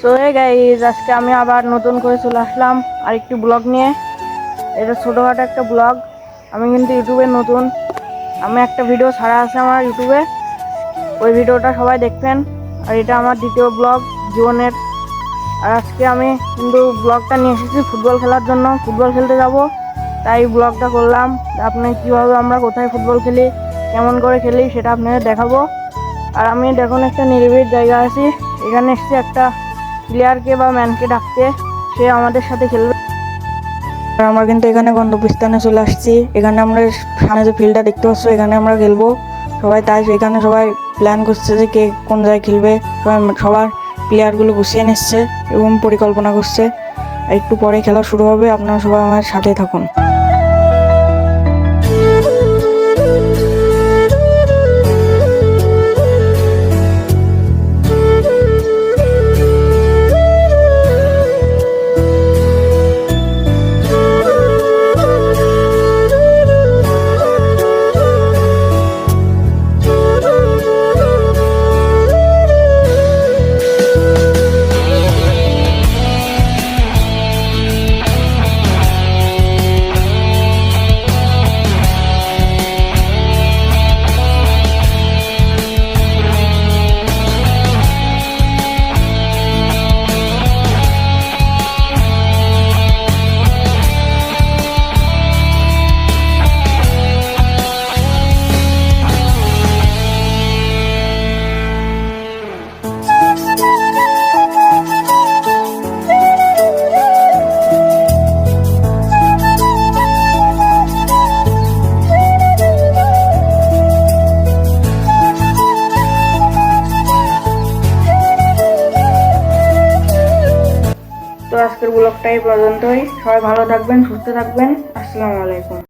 So hey guys, আজকে আমি আবার নতুন করে চলে আসলাম আরেকটি ব্লগ নিয়ে। এটা ছোটোখাটো একটা ব্লগ। আমি কিন্তু ইউটিউবে নতুন, আমি একটা ভিডিও ছাড়া আছে আমার ইউটিউবে, ওই ভিডিওটা সবাই দেখবেন। আর এটা আমার দ্বিতীয় ব্লগ জীবনের। আর আজকে আমি কিন্তু ব্লগটা নিয়ে এসেছি ফুটবল খেলার জন্য, ফুটবল খেলতে যাব, তাই ব্লগটা করলাম। আপনি কীভাবে আমরা কোথায় ফুটবল খেলি, কেমন করে খেলি সেটা আপনাদের দেখাবো। আর আমি দেখুন একটা নিরিবিলি জায়গা আছি, এখানে এসেছি একটা প্লেয়ারকে বা ম্যানকে ডাকতে, সে আমাদের সাথে খেলবে। আমরা কিন্তু এখানে গন্তব্যস্থানে চলে আসছি। এখানে আমরা সামনে যে ফিল্ডটা দেখতে পাচ্ছ, এখানে আমরা খেলবো সবাই। তাই এখানে সবাই প্ল্যান করছে যে কে কোন জায়গায় খেলবে, সবার প্লেয়ারগুলো গুছিয়ে নিচ্ছে এবং পরিকল্পনা করছে। একটু পরে খেলা শুরু হবে, আপনারা সবাই আমার সাথে থাকুন। তো আজকের ব্লগটা এই পর্যন্তই। সবাই ভালো থাকবেন, সুস্থ থাকবেন। আসসালামু আলাইকুম।